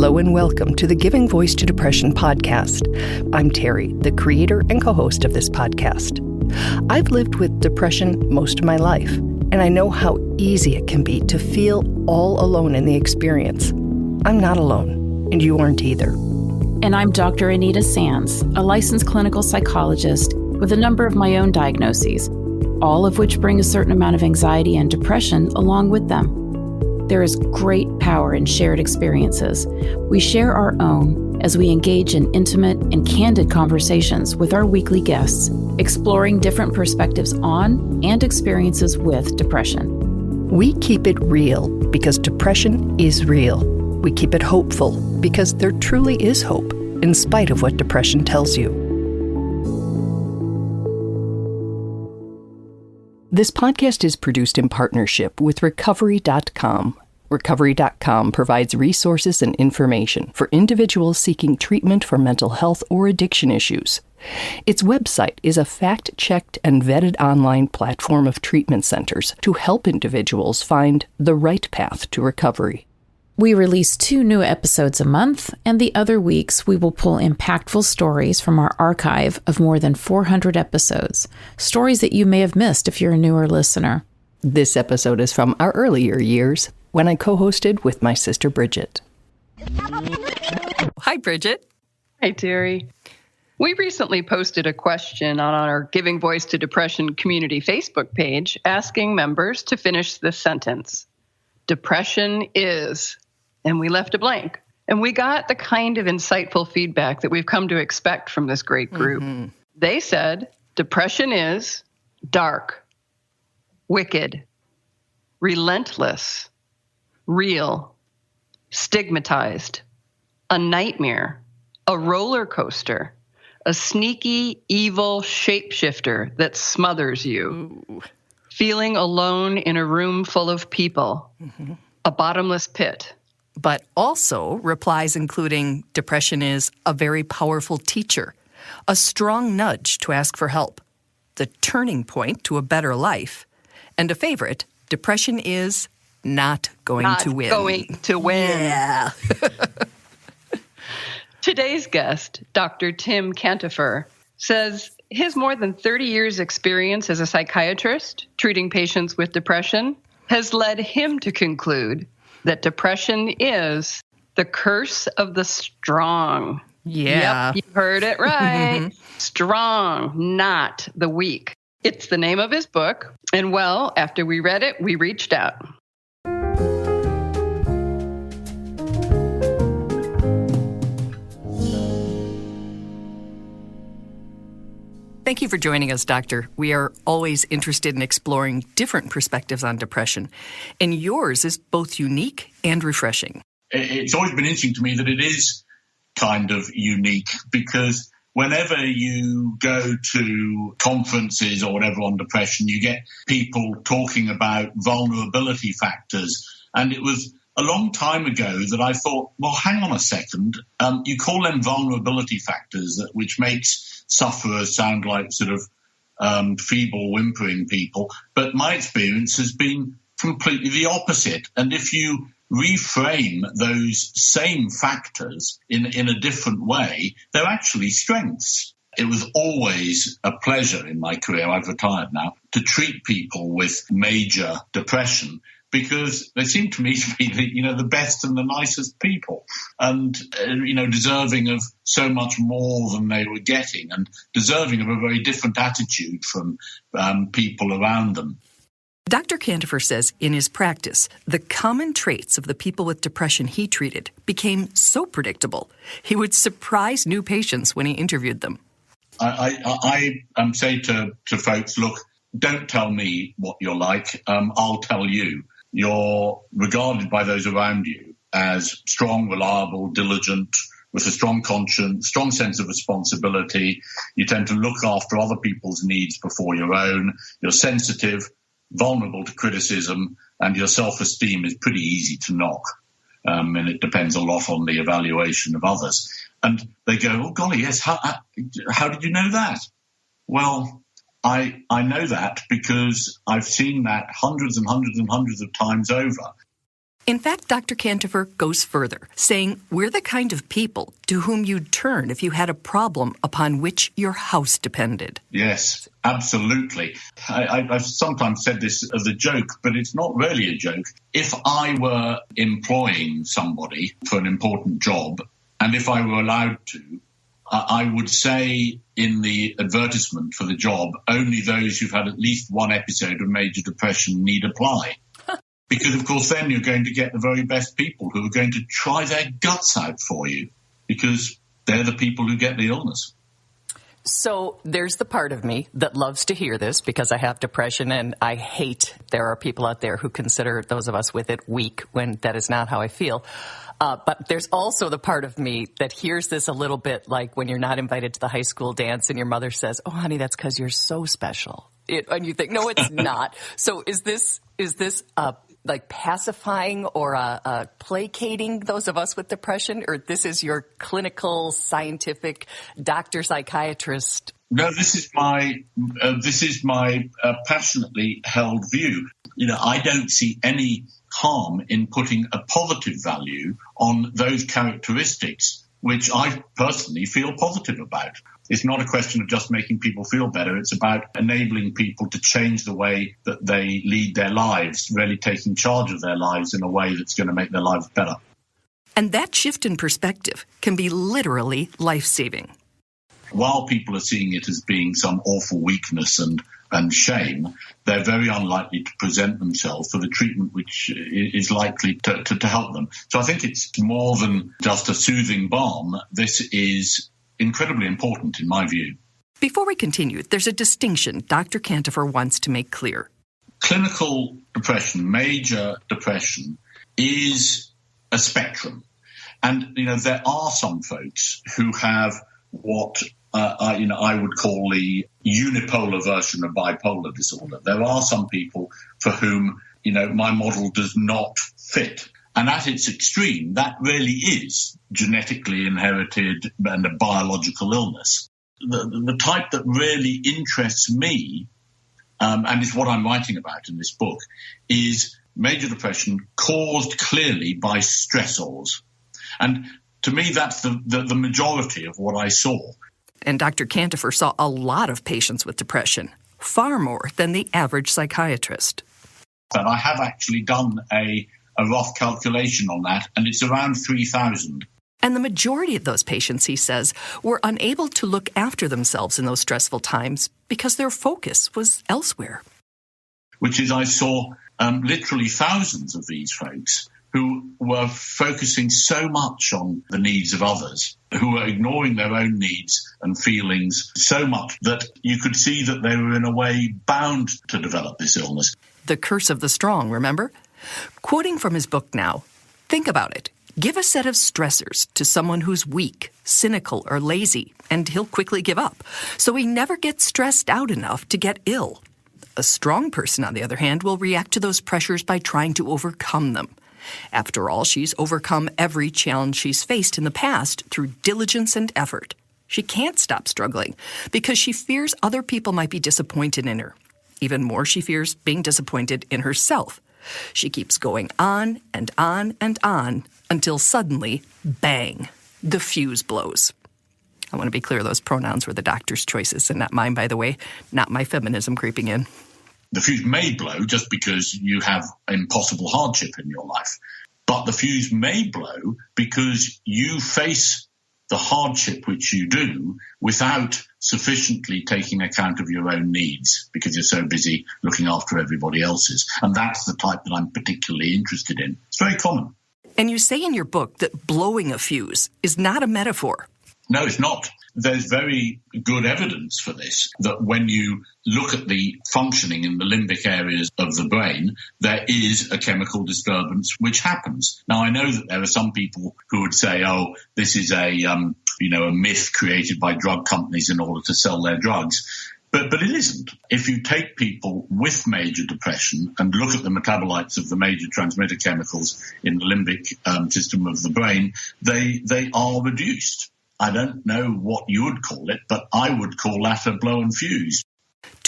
Hello and welcome to the Giving Voice to Depression podcast. I'm Terry, the creator and co-host of this podcast. I've lived with depression most of my life, and I know how easy it can be to feel all alone in the experience. I'm not alone, and you aren't either. And I'm Dr. Anita Sands, a licensed clinical psychologist with a number of my own diagnoses, all of which bring a certain amount of anxiety and depression along with them. There is great power in shared experiences. We share our own as we engage in intimate and candid conversations with our weekly guests, exploring different perspectives on and experiences with depression. We keep it real because depression is real. We keep it hopeful because there truly is hope, in spite of what depression tells you. This podcast is produced in partnership with Recovery.com. Recovery.com provides resources and information for individuals seeking treatment for mental health or addiction issues. Its website is a fact-checked and vetted online platform of treatment centers to help individuals find the right path to recovery. We release 2 new episodes a month, and the other weeks we will pull impactful stories from our archive of more than 400 episodes, stories that you may have missed if you're a newer listener. This episode is from our earlier years, when I co-hosted with my sister Bridget. Hi, Bridget. Hi, Terry. We recently posted a question on our Giving Voice to Depression community Facebook page asking members to finish this sentence. Depression is... And we left a blank. And we got the kind of insightful feedback that we've come to expect from this great group. Mm-hmm. They said, depression is dark, wicked, relentless, real, stigmatized, a nightmare, a roller coaster, a sneaky, evil shapeshifter that smothers you, Ooh. Feeling alone in a room full of people, mm-hmm. a bottomless pit. But also replies including depression is a very powerful teacher, a strong nudge to ask for help, the turning point to a better life, and a favorite, depression is not going to win. Not going to win. Yeah. Today's guest, Dr. Tim Cantopher, says his more than 30 years' experience as a psychiatrist treating patients with depression has led him to conclude that depression is the curse of the strong. Yeah. Yep, you heard it right. Strong, not the weak. It's the name of his book. And well, after we read it, we reached out. Thank you for joining us, Doctor. We are always interested in exploring different perspectives on depression, and yours is both unique and refreshing. It's always been interesting to me that it is kind of unique because whenever you go to conferences or whatever on depression, you get people talking about vulnerability factors. And it was a long time ago that I thought, well, hang on a second. You call them vulnerability factors, which makes sufferers sound like sort of feeble, whimpering people. But my experience has been completely the opposite. And if you reframe those same factors in a different way, they're actually strengths. It was always a pleasure in my career, I've retired now, to treat people with major depression because they seem to me to be the best and the nicest people and, deserving of so much more than they were getting and deserving of a very different attitude from people around them. Dr. Cantopher says in his practice, the common traits of the people with depression he treated became so predictable, he would surprise new patients when he interviewed them. I say to folks, look, don't tell me what you're like. I'll tell you. You're regarded by those around you as strong, reliable, diligent, with a strong conscience, strong sense of responsibility. You tend to look after other people's needs before your own. You're sensitive, vulnerable to criticism, and your self-esteem is pretty easy to knock. And it depends a lot on the evaluation of others. And they go, oh, golly, yes, how did you know that? Well, I know that because I've seen that hundreds and hundreds and hundreds of times over. In fact, Dr. Cantopher goes further, saying we're the kind of people to whom you'd turn if you had a problem upon which your house depended. Yes, absolutely. I've sometimes said this as a joke, but it's not really a joke. If I were employing somebody for an important job, and if I were allowed to, I would say in the advertisement for the job, only those who've had at least one episode of major depression need apply. Because, of course, then you're going to get the very best people who are going to try their guts out for you because they're the people who get the illness. So there's the part of me that loves to hear this because I have depression and I hate there are people out there who consider those of us with it weak when that is not how I feel. But there's also the part of me that hears this a little bit like when you're not invited to the high school dance and your mother says, "Oh, honey, that's because you're so special." And you think, no, it's not. So is this like pacifying or placating those of us with depression, or this is your clinical, scientific, doctor, psychiatrist? No, this is my passionately held view. I don't see any harm in putting a positive value on those characteristics which I personally feel positive about. It's not a question of just making people feel better. It's about enabling people to change the way that they lead their lives, really taking charge of their lives in a way that's going to make their lives better. And that shift in perspective can be literally life-saving. While people are seeing it as being some awful weakness and shame, they're very unlikely to present themselves for the treatment which is likely to help them. So I think it's more than just a soothing balm. This is incredibly important in my view. Before we continue, there's a distinction Dr. Cantopher wants to make clear. Clinical depression, major depression, is a spectrum. And, there are some folks who have what I would call the unipolar version of bipolar disorder. There are some people for whom, my model does not fit. And at its extreme, that really is genetically inherited and a biological illness. The type that really interests me, and is what I'm writing about in this book, is major depression caused clearly by stressors. And to me, that's the majority of what I saw. And Dr. Cantopher saw a lot of patients with depression, far more than the average psychiatrist. And I have actually done a rough calculation on that, and it's around 3,000. And the majority of those patients, he says, were unable to look after themselves in those stressful times because their focus was elsewhere. Which is, I saw literally thousands of these folks who were focusing so much on the needs of others, who were ignoring their own needs and feelings so much that you could see that they were in a way bound to develop this illness. The curse of the strong, remember? Quoting from his book now, think about it. Give a set of stressors to someone who's weak, cynical, or lazy, and he'll quickly give up. So he never gets stressed out enough to get ill. A strong person, on the other hand, will react to those pressures by trying to overcome them. After all, she's overcome every challenge she's faced in the past through diligence and effort. She can't stop struggling because she fears other people might be disappointed in her. Even more, she fears being disappointed in herself. She keeps going on and on and on until suddenly, bang, the fuse blows. I want to be clear, those pronouns were the doctor's choices and not mine, by the way, not my feminism creeping in. The fuse may blow just because you have impossible hardship in your life. But the fuse may blow because you face the hardship which you do without sufficiently taking account of your own needs because you're so busy looking after everybody else's. And that's the type that I'm particularly interested in. It's very common. And you say in your book that blowing a fuse is not a metaphor. No, it's not. There's very good evidence for this, that when you look at the functioning in the limbic areas of the brain, there is a chemical disturbance which happens. Now, I know that there are some people who would say, oh, this is a myth created by drug companies in order to sell their drugs. But it isn't. If you take people with major depression and look at the metabolites of the major transmitter chemicals in the limbic system of the brain, they are reduced. I don't know what you would call it, but I would call that a blown fuse.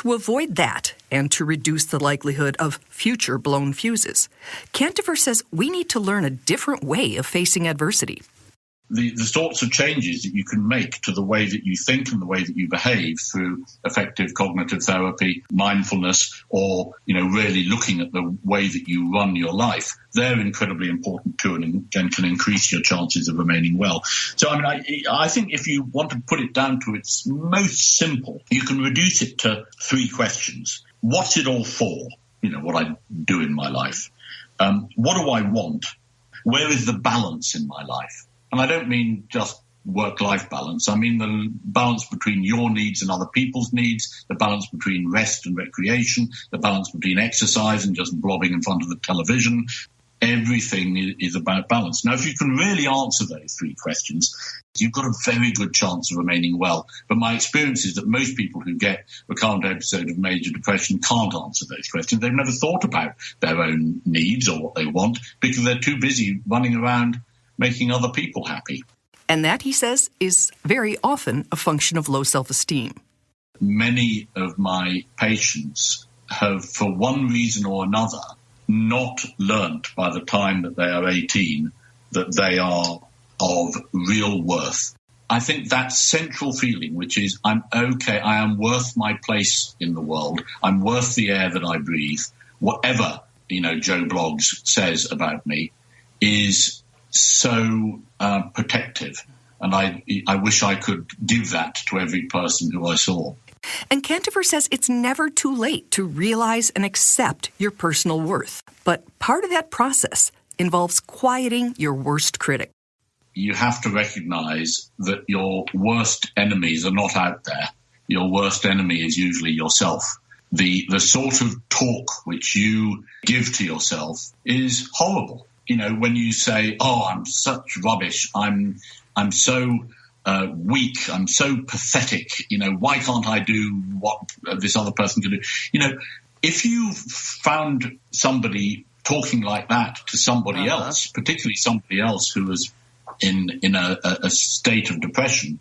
to avoid that and to reduce the likelihood of future blown fuses. Cantopher says we need to learn a different way of facing adversity. The sorts of changes that you can make to the way that you think and the way that you behave through effective cognitive therapy, mindfulness, or, really looking at the way that you run your life, they're incredibly important too and can increase your chances of remaining well. So, I think if you want to put it down to its most simple, you can reduce it to 3 questions. What's it all for? What I do in my life. What do I want? Where is the balance in my life? And I don't mean just work-life balance. I mean the balance between your needs and other people's needs, the balance between rest and recreation, the balance between exercise and just blobbing in front of the television. Everything is about balance. Now, if you can really answer those 3 questions, you've got a very good chance of remaining well. But my experience is that most people who get a recurrent episode of major depression can't answer those questions. They've never thought about their own needs or what they want because they're too busy running around making other people happy. And that, he says, is very often a function of low self-esteem. Many of my patients have, for one reason or another, not learnt by the time that they are 18 that they are of real worth. I think that central feeling, which is I'm okay, I am worth my place in the world, I'm worth the air that I breathe, whatever, Joe Bloggs says about me, is so protective. And I wish I could give that to every person who I saw. And Cantopher says it's never too late to realize and accept your personal worth. But part of that process involves quieting your worst critic. You have to recognize that your worst enemies are not out there. Your worst enemy is usually yourself. The sort of talk which you give to yourself is horrible. When you say, "Oh, I'm such rubbish. I'm so weak. I'm so pathetic. Why can't I do what this other person can do?" If you found somebody talking like that to somebody else, particularly somebody else who was in a state of depression,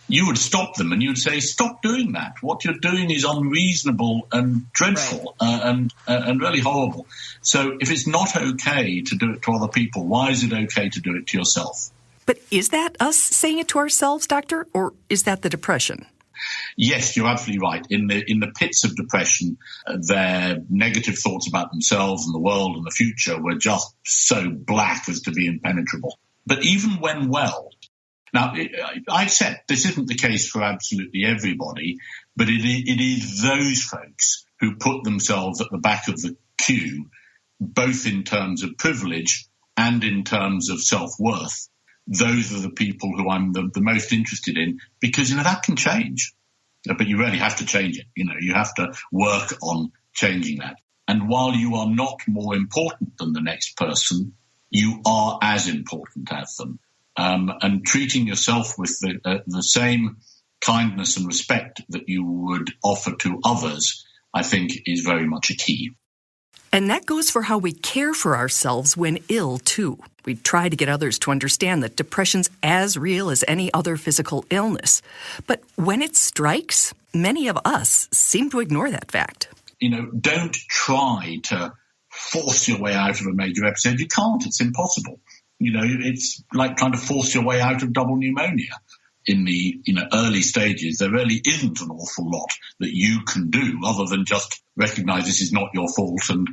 you would stop them and you would say, "Stop doing that. What you're doing is unreasonable and dreadful and really horrible." So if it's not okay to do it to other people, why is it okay to do it to yourself? But is that us saying it to ourselves, Doctor, or is that the depression? Yes, you're absolutely right. In the pits of depression, their negative thoughts about themselves and the world and the future were just so black as to be impenetrable. But even when well, now, I accept this isn't the case for absolutely everybody, but it is those folks who put themselves at the back of the queue, both in terms of privilege and in terms of self-worth. Those are the people who I'm the most interested in because, that can change. But you really have to change it. You have to work on changing that. And while you are not more important than the next person, you are as important as them. And treating yourself with the same kindness and respect that you would offer to others, I think, is very much a key. And that goes for how we care for ourselves when ill, too. We try to get others to understand that depression's as real as any other physical illness. But when it strikes, many of us seem to ignore that fact. Don't try to force your way out of a major episode. You can't. It's impossible. It's like trying to force your way out of double pneumonia. In the early stages, there really isn't an awful lot that you can do other than just recognize this is not your fault and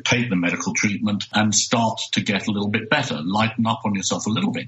take the medical treatment and start to get a little bit better, lighten up on yourself a little bit.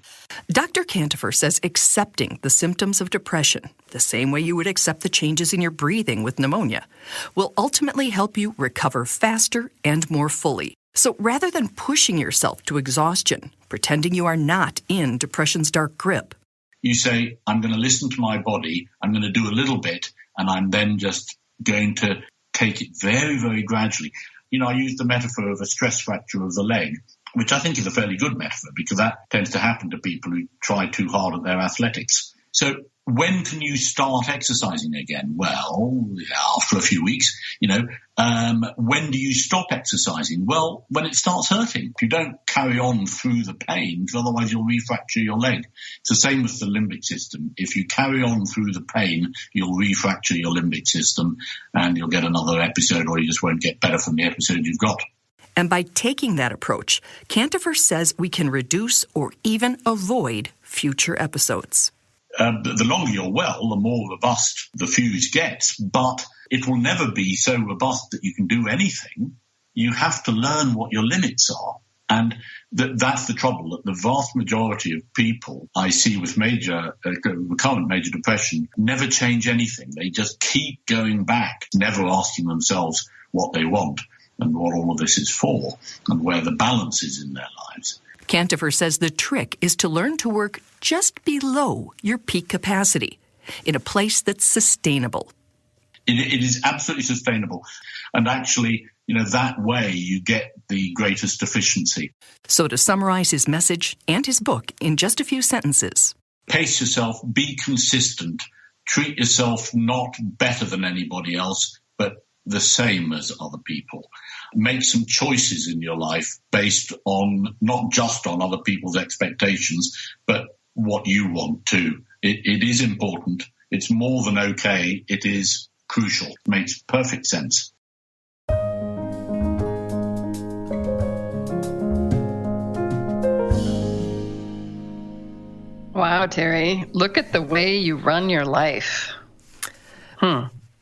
Dr. Cantopher says accepting the symptoms of depression, the same way you would accept the changes in your breathing with pneumonia, will ultimately help you recover faster and more fully. So rather than pushing yourself to exhaustion, pretending you are not in depression's dark grip, you say, I'm going to listen to my body, I'm going to do a little bit, and I'm then just going to take it very, very gradually. I use the metaphor of a stress fracture of the leg, which I think is a fairly good metaphor because that tends to happen to people who try too hard at their athletics. So when can you start exercising again? Well, after a few weeks, when do you stop exercising? Well, when it starts hurting. If you don't carry on through the pain, because otherwise you'll refracture your leg. It's the same with the limbic system. If you carry on through the pain, you'll refracture your limbic system and you'll get another episode, or you just won't get better from the episode you've got. And by taking that approach, Cantopher says we can reduce or even avoid future episodes. The longer you're well, the more robust the fuse gets, but it will never be so robust that you can do anything. You have to learn what your limits are. And that's the trouble, that the vast majority of people I see with recurrent major depression never change anything. They just keep going back, never asking themselves what they want and what all of this is for and where the balance is in their lives. Cantopher says the trick is to learn to work just below your peak capacity, in a place that's sustainable. It is absolutely sustainable. And actually, that way you get the greatest efficiency. So to summarize his message and his book in just a few sentences. Pace yourself, be consistent, treat yourself not better than anybody else, but the same as other people. Make some choices in your life based on not just on other people's expectations, but what you want too. It is important. It's more than okay. It is crucial. It makes perfect sense. Wow, Terry, look at the way you run your life.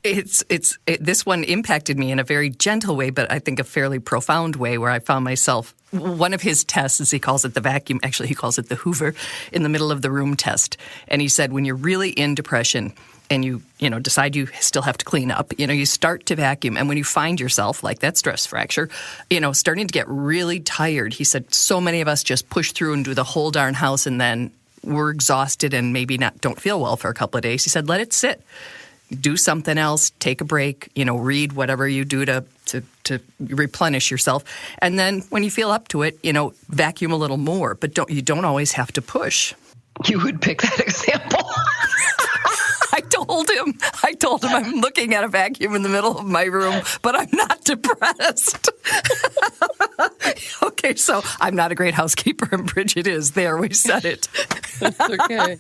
This one impacted me in a very gentle way, but I think a fairly profound way, where I found myself, one of his tests, as he calls it, the vacuum, actually he calls it the Hoover in the middle of the room test. And he said, when you're really in depression and you decide you still have to clean up, you start to vacuum. And when you find yourself, like that stress fracture, starting to get really tired, he said, so many of us just push through and do the whole darn house, and then we're exhausted and maybe don't feel well for a couple of days. He said, let it sit. Do something else, take a break, read whatever you do to replenish yourself. And then when you feel up to it, vacuum a little more, but you don't always have to push. You would pick that example. I told him I'm looking at a vacuum in the middle of my room, but I'm not depressed. Okay, so I'm not a great housekeeper, and Bridget is. There, we said it. That's okay.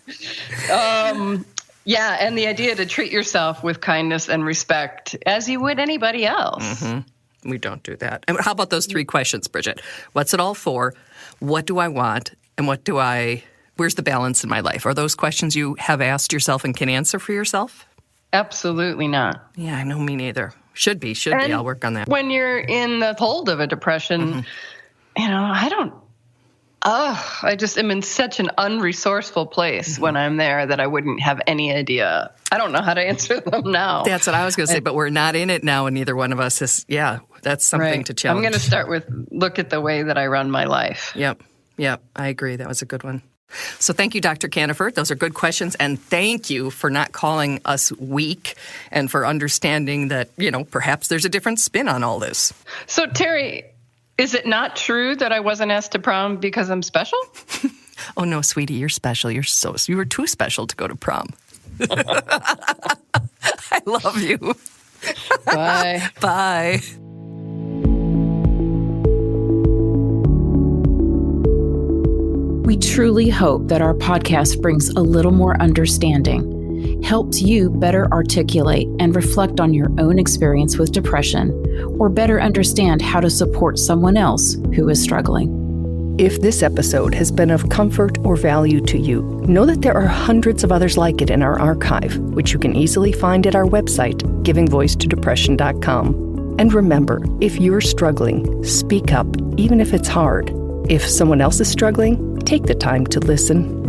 Yeah, and the idea to treat yourself with kindness and respect as you would anybody else. Mm-hmm. We don't do that. And how about those 3 questions, Bridget? What's it all for? What do I want? And where's the balance in my life? Are those questions you have asked yourself and can answer for yourself? Absolutely not. Yeah, I know, me neither. Should be. I'll work on that. When you're in the hold of a depression, I just am in such an unresourceful place when I'm there that I wouldn't have any idea. I don't know how to answer them now. That's what I was going to say, but we're not in it now, and neither one of us is. Yeah, that's something to challenge. I'm going to start with look at the way that I run my life. Yep, I agree. That was a good one. So thank you, Dr. Cantopher. Those are good questions, and thank you for not calling us weak and for understanding that, perhaps there's a different spin on all this. So, Terry, is it not true that I wasn't asked to prom because I'm special? Oh, no, sweetie, you're special. You were too special to go to prom. I love you. Bye. Bye. We truly hope that our podcast brings a little more understanding, helps you better articulate and reflect on your own experience with depression, or better understand how to support someone else who is struggling. If this episode has been of comfort or value to you, know that there are hundreds of others like it in our archive, which you can easily find at our website, givingvoicetodepression.com. And remember, if you're struggling, speak up, even if it's hard. If someone else is struggling, take the time to listen.